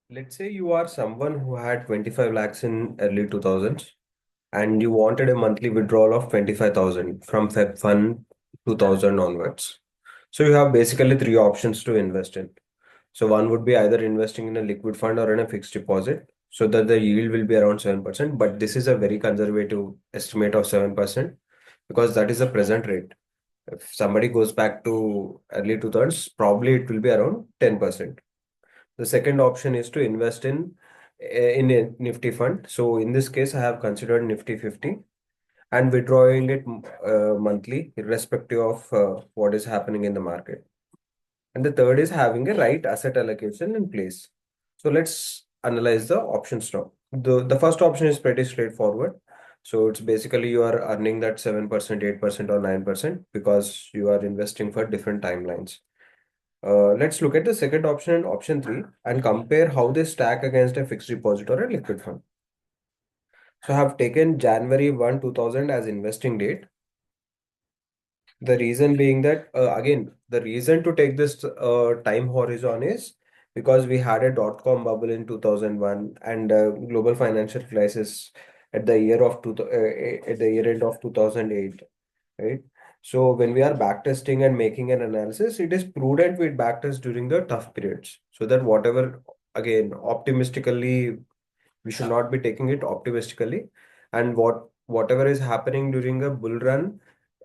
Let's say you are someone who had 25 lakhs in early 2000s and you wanted a monthly withdrawal of 25,000 from Feb Fund 2000 onwards. So you have basically three options to invest in. So one would be either investing in a liquid fund or in a fixed deposit so that the yield will be around 7%. But this is a very conservative estimate of 7% because that is the present rate. If somebody goes back to early 2000s, probably it will be around 10%. The second option is to invest in a Nifty fund. So in this case, I have considered Nifty 50 and withdrawing it monthly, irrespective of what is happening in the market. And the third is having a right asset allocation in place. So let's analyze the options now. The first option is pretty straightforward. So it's basically you are earning that 7%, 8%, or 9% because you are investing for different timelines. Let's look at the second option and option three and compare how they stack against a fixed deposit or a liquid fund. So I have taken January 1, 2000 as investing date. The reason being that, again, the reason to take this time horizon is because we had a dot-com bubble in 2001 and global financial crisis at the year of at the year end of 2008, right? So when we are backtesting and making an analysis, it is prudent we backtest during the tough periods so that whatever, again, optimistically, we should not be taking it optimistically. And whatever is happening during a bull run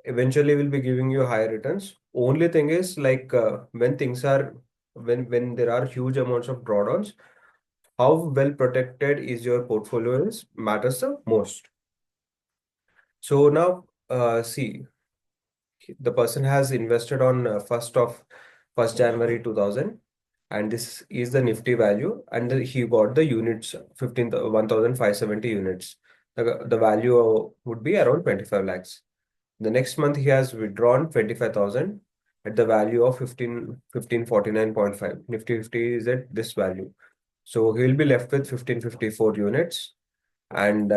eventually will be giving you higher returns. Only thing is like when things are when there are huge amounts of drawdowns, how well protected is your portfolio is matters the most. So now see the person has invested on 1st January 2000 and this is the Nifty value and he got the units 15,570 units. The value would be around 25 lakhs. The next month he has withdrawn 25,000 at the value of 1549.5. Nifty 50 is at this value. So he will be left with 1554 units and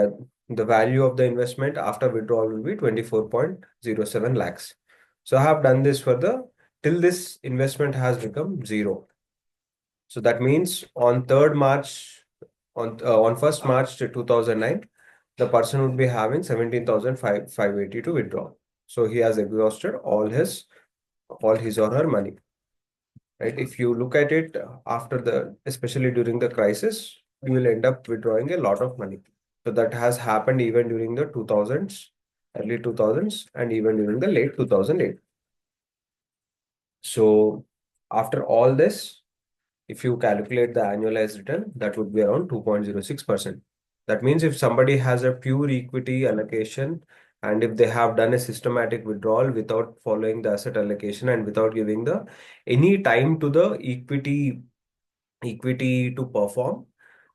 the value of the investment after withdrawal will be 24.07 lakhs. So I have done this for the till this investment has become zero. So that means on 3rd March, on 1st March to 2009, the person would be having 17,580 to withdraw. So he has exhausted all his or her money. Right? If you look at it after especially during the crisis, you will end up withdrawing a lot of money. So that has happened even during the 2000s, early 2000s, and even during the late 2008. So after all this, if you calculate the annualized return, that would be around 2.06%. That means if somebody has a pure equity allocation and if they have done a systematic withdrawal without following the asset allocation and without giving the any time to the equity to perform,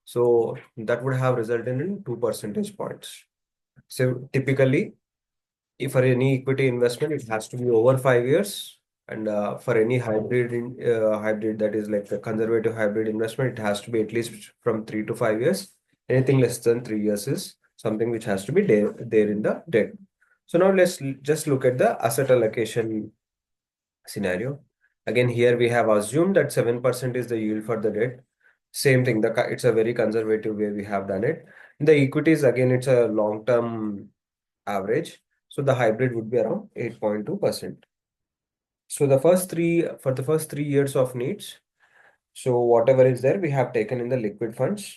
so that would have resulted in 2 percentage points. So typically, if for any equity investment, it has to be over 5 years. And for any hybrid that is like a conservative hybrid investment, it has to be at least from 3 to 5 years. Anything less than 3 years is something which has to be there in the debt. So now let's just look at the asset allocation scenario. Again, here we have assumed that 7% is the yield for the debt. Same thing, it's a very conservative way we have done it. The equities, again, it's a long-term average. So the hybrid would be around 8.2%. So for the first 3 years of needs, so whatever is there, we have taken in the liquid funds.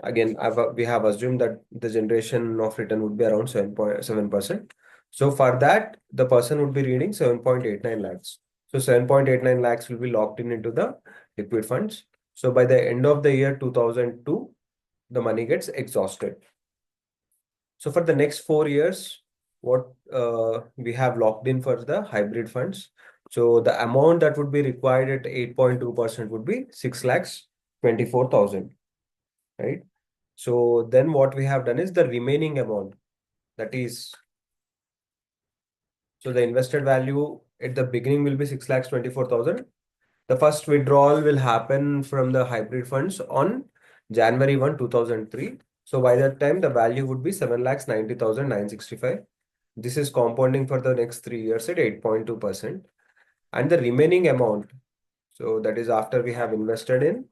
Again, we have assumed that the generation of return would be around 7.7%. So for that, the person would be reading 7.89 lakhs. So 7.89 lakhs will be locked in into the liquid funds. So by the end of the year 2002, the money gets exhausted. So for the next 4 years, what we have locked in for the hybrid funds. So the amount that would be required at 8.2% would be 6 lakhs 24,000, right? So then what we have done is the remaining amount that is, so the invested value at the beginning will be 6 lakhs 24,000. The first withdrawal will happen from the hybrid funds on January 1, 2003. So by that time, the value would be 7 lakhs 90,965. This is compounding for the next 3 years at 8.2%. And the remaining amount, so that is after we have invested in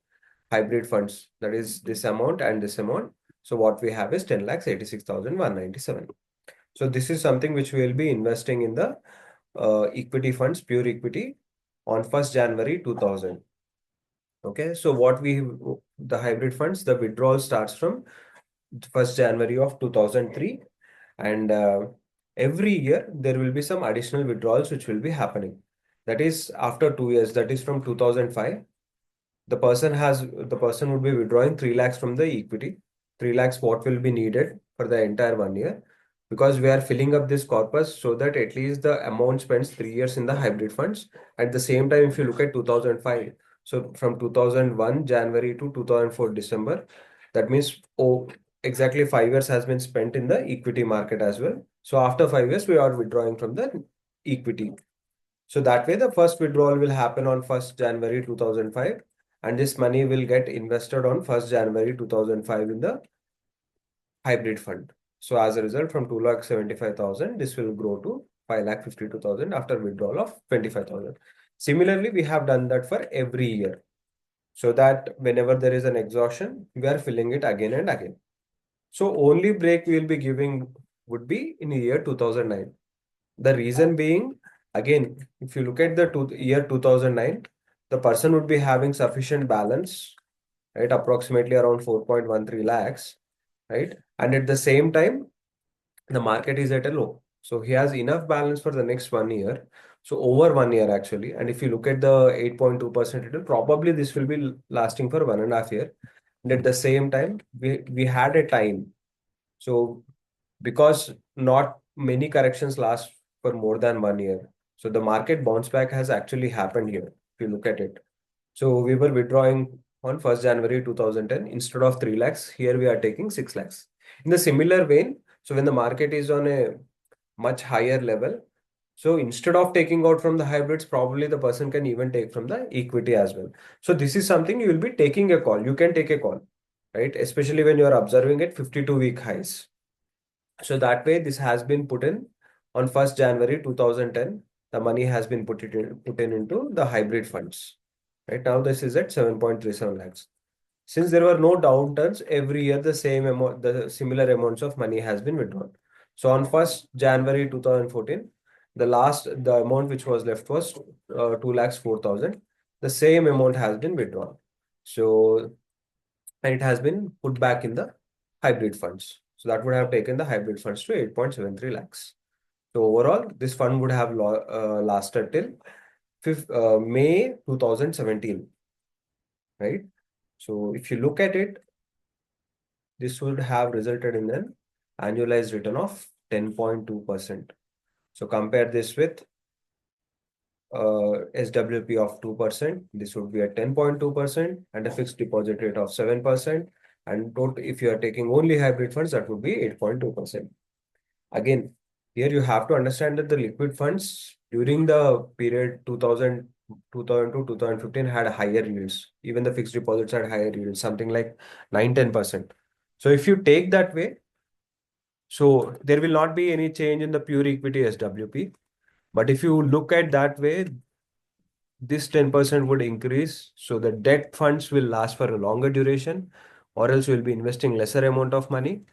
hybrid funds. That is this amount and this amount. So what we have is 10,86,197. So this is something which we will be investing in the equity funds, pure equity on 1st January 2000. Okay, so the hybrid funds, the withdrawal starts from 1st January of 2003, and every year there will be some additional withdrawals which will be happening. That is after 2 years, that is from 2005. The person would be withdrawing 3 lakhs from the equity. 3 lakhs what will be needed for the entire 1 year, because we are filling up this corpus so that at least the amount spends 3 years in the hybrid funds. At the same time, if you look at 2005, so from 2001 January to 2004 December, that means exactly 5 years has been spent in the equity market as well. So after 5 years, we are withdrawing from the equity. So that way, the first withdrawal will happen on 1st January 2005, and this money will get invested on 1st January 2005 in the hybrid fund. So as a result, from 2,75,000, this will grow to 5,52,000 after withdrawal of 25,000. Similarly, we have done that for every year, so that whenever there is an exhaustion, we are filling it again and again. So only break we will be giving would be in year 2009. The reason being, again, if you look at the year 2009, the person would be having sufficient balance, right? Approximately around 4.13 lakhs, right? And at the same time, the market is at a low. So he has enough balance for the next 1 year. So over 1 year actually. And if you look at the 8.2% return, probably this will be lasting for 1.5 years. And at the same time, we had a time. So because not many corrections last for more than 1 year. So the market bounce back has actually happened here, if you look at it. So we were withdrawing on 1st January 2010. Instead of 3 lakhs, here we are taking 6 lakhs. In the similar vein, so when the market is on a much higher level, so instead of taking out from the hybrids, probably the person can even take from the equity as well. So this is something you will be taking a call. You can take a call, right? Especially when you are observing at 52-week highs. So that way, this has been put in on 1st January 2010. The money has been put in into the hybrid funds. Right now, this is at 7.37 lakhs. Since there were no downturns, every year the similar amounts of money has been withdrawn. So on 1st January 2014, the amount which was left was 2 lakhs 4,000. The same amount has been withdrawn. So, and it has been put back in the hybrid funds. So that would have taken the hybrid funds to 8.73 lakhs. So overall, this fund would have lasted till May 2017, right? So if you look at it, this would have resulted in an annualized return of 10.2%. So compare this with SWP of 2%. This would be at 10.2% and a fixed deposit rate of 7%. And if you are taking only hybrid funds, that would be 8.2%. Again, here you have to understand that the liquid funds during the period 2000 to 2015 had higher yields. Even the fixed deposits had higher yields, something like 9-10%. So if you take that way, so there will not be any change in the pure equity SWP. But if you look at that way, this 10% would increase. So the debt funds will last for a longer duration, or else we'll be investing lesser amount of money.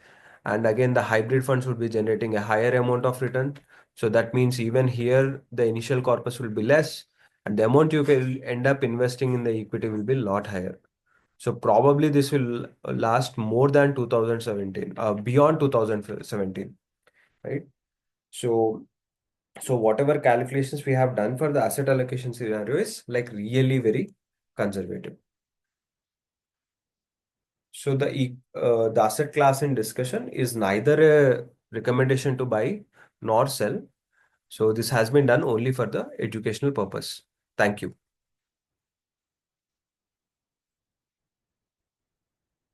And again, the hybrid funds would be generating a higher amount of return. So that means even here, the initial corpus will be less, and the amount you will end up investing in the equity will be a lot higher. So probably this will last more than 2017, beyond 2017, right? So, so whatever calculations we have done for the asset allocation scenario is like really very conservative. So the asset class in discussion is neither a recommendation to buy nor sell. So this has been done only for the educational purpose. Thank you.